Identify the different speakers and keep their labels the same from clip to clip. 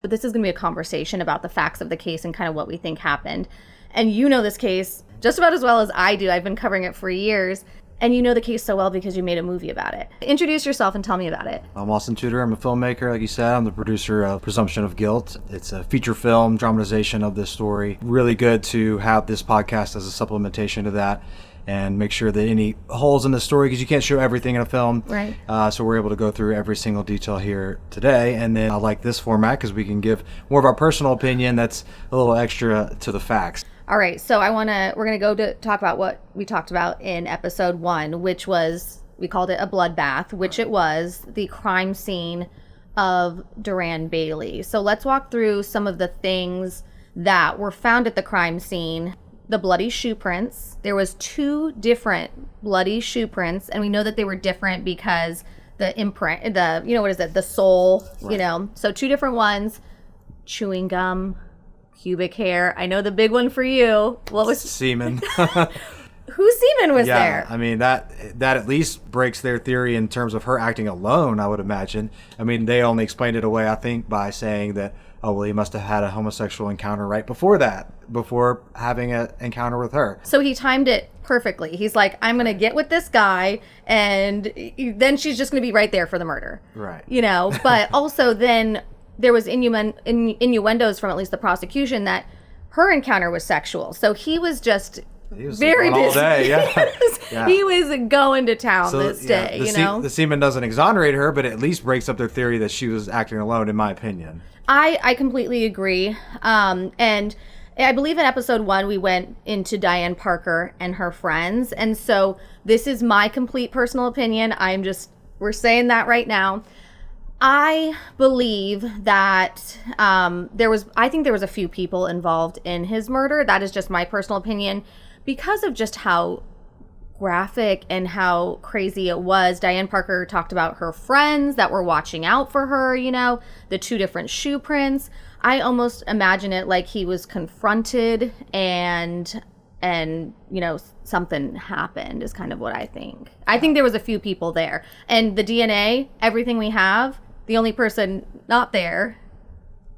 Speaker 1: But this is going to be a conversation about the facts of the case and kind of what we think happened. And you know this case just about as well as I do. I've been covering it for years. And you know the case so well because you made a movie about it. Introduce yourself and tell me about it.
Speaker 2: I'm Austin Tutor. I'm a filmmaker, like you said. I'm the producer of Presumption of Guilt. It's a feature film dramatization of this story. Really good to have this podcast as a supplementation to that and make sure that any holes in the story, because you can't show everything in a film.
Speaker 1: Right.
Speaker 2: So we're able to go through every single detail here today. And then I like this format because we can give more of our personal opinion that's a little extra to the facts.
Speaker 1: All right, so we're going to go to talk about what we talked about in episode 1, which was, we called it a bloodbath, which it was, the crime scene of Duran Bailey. So let's walk through some of the things that were found at the crime scene. The bloody shoe prints. There was 2 different bloody shoe prints, and we know that they were different because the imprint, the sole,
Speaker 2: Right.
Speaker 1: So 2 different ones. Chewing gum, pubic hair. I know the big one for you. What was
Speaker 2: semen?
Speaker 1: Whose semen was there?
Speaker 2: I mean, that at least breaks their theory in terms of her acting alone, I would imagine. I mean, they only explained it away, I think, by saying that, oh, well, he must have had a homosexual encounter right before that, before having an encounter with her.
Speaker 1: So he timed it perfectly. He's like, I'm going to get with this guy, and then she's just going to be right there for the murder.
Speaker 2: Right.
Speaker 1: But also then there was innuendos from at least the prosecution that her encounter was sexual. So he was just very busy.
Speaker 2: All day, yeah. Yeah.
Speaker 1: He was going to town this day,
Speaker 2: The semen doesn't exonerate her, but at least breaks up their theory that she was acting alone, in my opinion.
Speaker 1: I completely agree. And I believe in episode 1, we went into Diane Parker and her friends. And so this is my complete personal opinion. We're saying that right now. I believe that I think there was a few people involved in his murder. That is just my personal opinion. Because of just how graphic and how crazy it was, Diane Parker talked about her friends that were watching out for her, the 2 different shoe prints. I almost imagine it like he was confronted and something happened is kind of what I think. I think there was a few people there. And the DNA, everything we have, the only person not there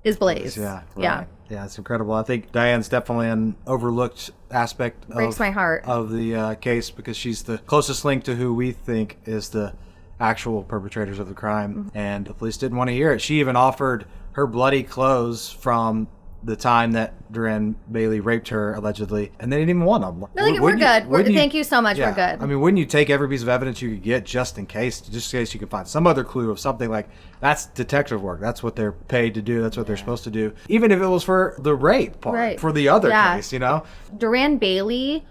Speaker 1: is Blaze.
Speaker 2: Yeah. Right. Yeah, it's incredible. I think Diane's definitely an overlooked aspect
Speaker 1: Breaks my heart.
Speaker 2: of the case because she's the closest link to who we think is the actual perpetrators of the crime. Mm-hmm. And the police didn't want to hear it. She even offered her bloody clothes from the time that Duran Bailey raped her, allegedly, and they didn't even want them.
Speaker 1: No, we're good. Thank you so much.
Speaker 2: Yeah,
Speaker 1: we're good.
Speaker 2: I mean, wouldn't you take every piece of evidence you could get just in case you can find some other clue of something like that's detective work. That's what they're paid to do. That's what they're supposed to do. Even if it was for the rape part,
Speaker 1: right.
Speaker 2: For the other case,
Speaker 1: Duran Bailey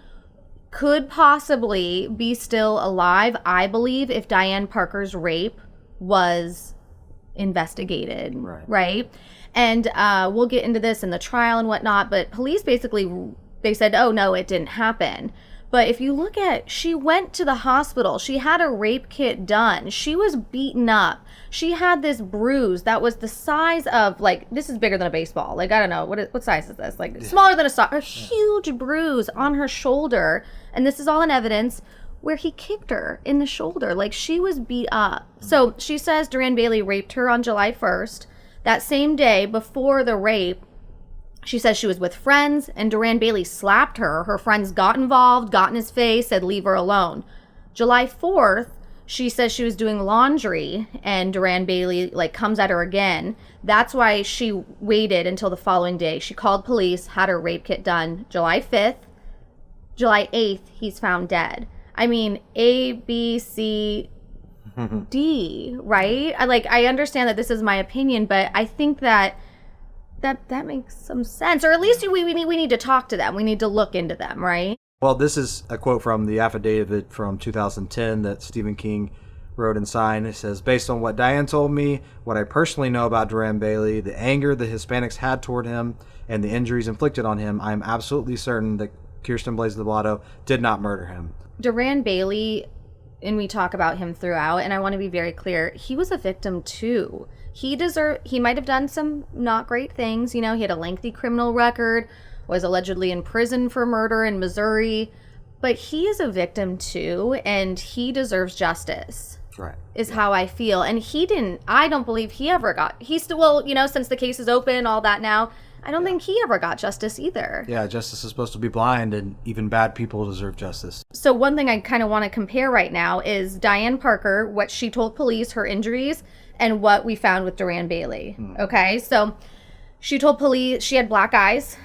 Speaker 1: could possibly be still alive, I believe, if Diane Parker's rape was investigated. Right? And we'll get into this in the trial and whatnot, but police basically, they said, oh, no, it didn't happen. But if you look at, she went to the hospital. She had a rape kit done. She was beaten up. She had this bruise that was the size of, this is bigger than a baseball. I don't know. What size is this? Smaller than a huge bruise on her shoulder. And this is all in evidence where he kicked her in the shoulder. She was beat up. So she says Duran Bailey raped her on July 1st. That same day before the rape, she says she was with friends and Duran Bailey slapped her. Her friends got involved, got in his face, said leave her alone. July 4th, she says she was doing laundry and Duran Bailey comes at her again. That's why she waited until the following day. She called police, had her rape kit done. July 5th, July 8th, he's found dead. I mean, A, B, C, D, right? I understand that this is my opinion, but I think that makes some sense. Or at least we need to talk to them. We need to look into them, right?
Speaker 2: Well, this is a quote from the affidavit from 2010 that Stephen King wrote and signed. It says, based on what Diane told me, what I personally know about Duran Bailey, the anger the Hispanics had toward him, and the injuries inflicted on him, I am absolutely certain that Kirsten Blaze Lovato did not murder him.
Speaker 1: Duran Bailey, and we talk about him throughout, and I want to be very clear, he was a victim too. He might have done some not great things. He had a lengthy criminal record, was allegedly in prison for murder in Missouri, but he is a victim too, and he deserves justice.
Speaker 2: Right.
Speaker 1: Is how I feel. And I don't believe he ever got, since the case is open, all that now, I don't think he ever got justice either.
Speaker 2: Yeah, justice is supposed to be blind, and even bad people deserve justice.
Speaker 1: So one thing I kind of want to compare right now is Diane Parker, what she told police, her injuries, and what we found with Duran Bailey. Okay, so she told police she had black eyes.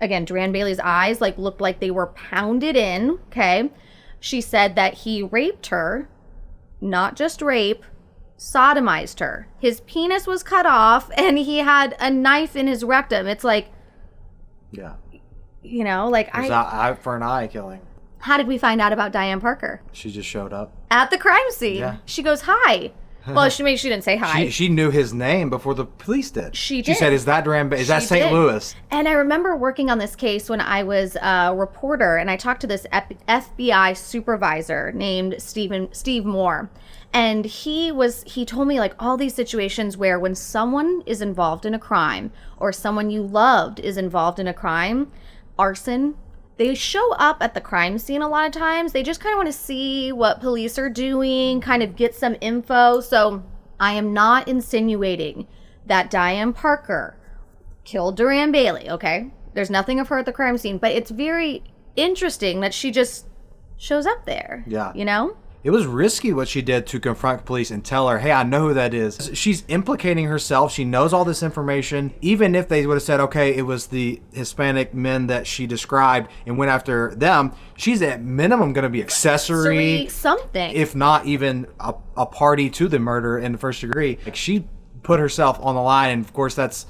Speaker 1: Again, Duran Bailey's eyes looked like they were pounded in. Okay, she said that he raped her, not just rape, sodomized her. His penis was cut off and he had a knife in his rectum. It's like,
Speaker 2: yeah,
Speaker 1: eye
Speaker 2: for an eye killing.
Speaker 1: How did we find out about Diane Parker?
Speaker 2: She just showed up
Speaker 1: at the crime scene.
Speaker 2: Yeah.
Speaker 1: She goes, hi. Well, she didn't say hi.
Speaker 2: She knew his name before the police did.
Speaker 1: She did.
Speaker 2: She said, is that St. Louis?
Speaker 1: And I remember working on this case when I was a reporter, and I talked to this FBI supervisor named Steve Moore. And he told me all these situations where when someone is involved in a crime or someone you loved is involved in a crime, arson, they show up at the crime scene a lot of times. They just kind of want to see what police are doing, kind of get some info. So I am not insinuating that Diane Parker killed Duran Bailey, okay? There's nothing of her at the crime scene, but it's very interesting that she just shows up there.
Speaker 2: Yeah.
Speaker 3: It was risky what she did to confront police and tell her, hey, I know who that is. She's implicating herself. She knows all this information. Even if they would have said, okay, it was the Hispanic men that she described and went after them, she's at minimum going to be accessory,
Speaker 1: something,
Speaker 3: if not even a party to the murder in the first degree. She put herself on the line, and of course that's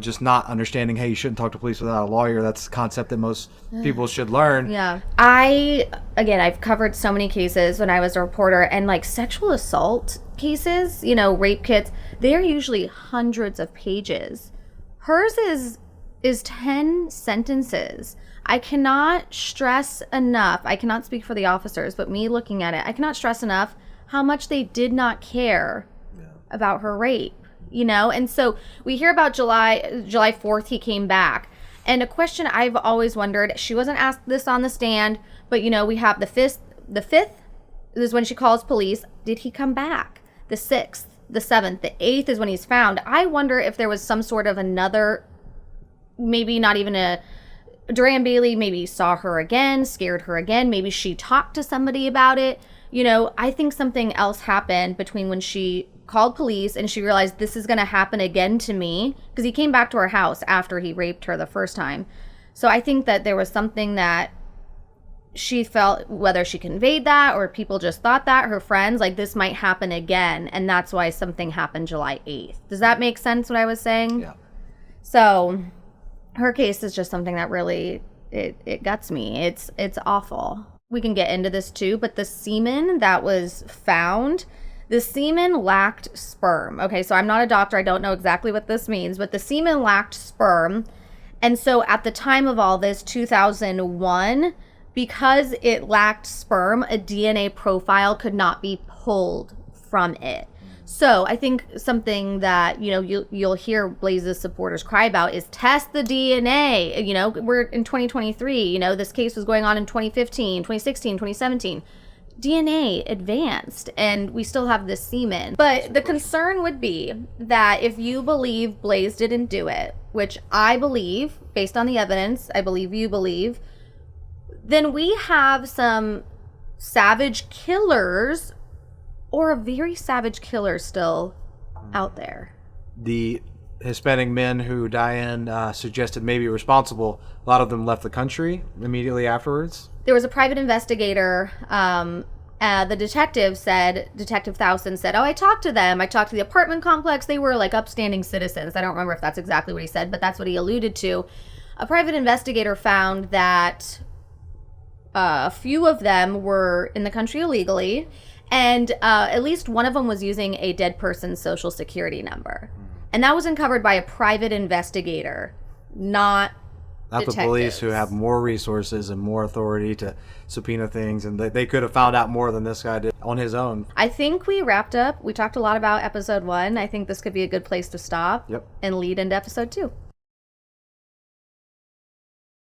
Speaker 3: just not understanding, hey, you shouldn't talk to police without a lawyer. That's a concept that most people should learn.
Speaker 1: Yeah. I've covered so many cases when I was a reporter, and sexual assault cases, rape kits, they're usually hundreds of pages. Hers is 10 sentences. I cannot stress enough, I cannot speak for the officers, but me looking at it, I cannot stress enough how much they did not care about her rape. And so we hear about July 4th, he came back. And a question I've always wondered, she wasn't asked this on the stand, but we have the 5th is when she calls police. Did he come back? The 6th, the 7th, the 8th is when he's found. I wonder if there was some sort of another, maybe not even Duran Bailey maybe saw her again, scared her again. Maybe she talked to somebody about it. I think something else happened between when she called police and she realized this is going to happen again to me, because he came back to her house after he raped her the first time. So I think that there was something that she felt, whether she conveyed that or people just thought that, her friends, this might happen again, and that's why something happened July 8th. Does that make sense what I was saying?
Speaker 2: Yeah.
Speaker 1: So her case is just something that really it guts me. It's awful. We can get into this too, but the semen that was found, the semen lacked sperm. Okay, so I'm not a doctor. I don't know exactly what this means, but the semen lacked sperm. And so at the time of all this, 2001, because it lacked sperm, a DNA profile could not be pulled from it. So I think something that, you'll hear Blaze's supporters cry about is test the DNA. We're in 2023. This case was going on in 2015, 2016, 2017. DNA advanced and we still have this semen. But the concern would be that if you believe Blaze didn't do it, which I believe, based on the evidence, I believe you believe, then we have some savage killers or a very savage killer still out there.
Speaker 2: The Hispanic men who Diane suggested may be responsible, a lot of them left the country immediately afterwards.
Speaker 1: There was a private investigator. The detective Thousand said, I talked to them. I talked to the apartment complex. They were upstanding citizens. I don't remember if that's exactly what he said, but that's what he alluded to. A private investigator found that a few of them were in the country illegally, and at least one of them was using a dead person's social security number. And that was uncovered by a private investigator, not
Speaker 2: the police, who have more resources and more authority to subpoena things, and they could have found out more than this guy did on his own.
Speaker 1: I think we wrapped up. We talked a lot about episode 1. I think this could be a good place to stop.
Speaker 2: Yep.
Speaker 1: And lead into episode 2.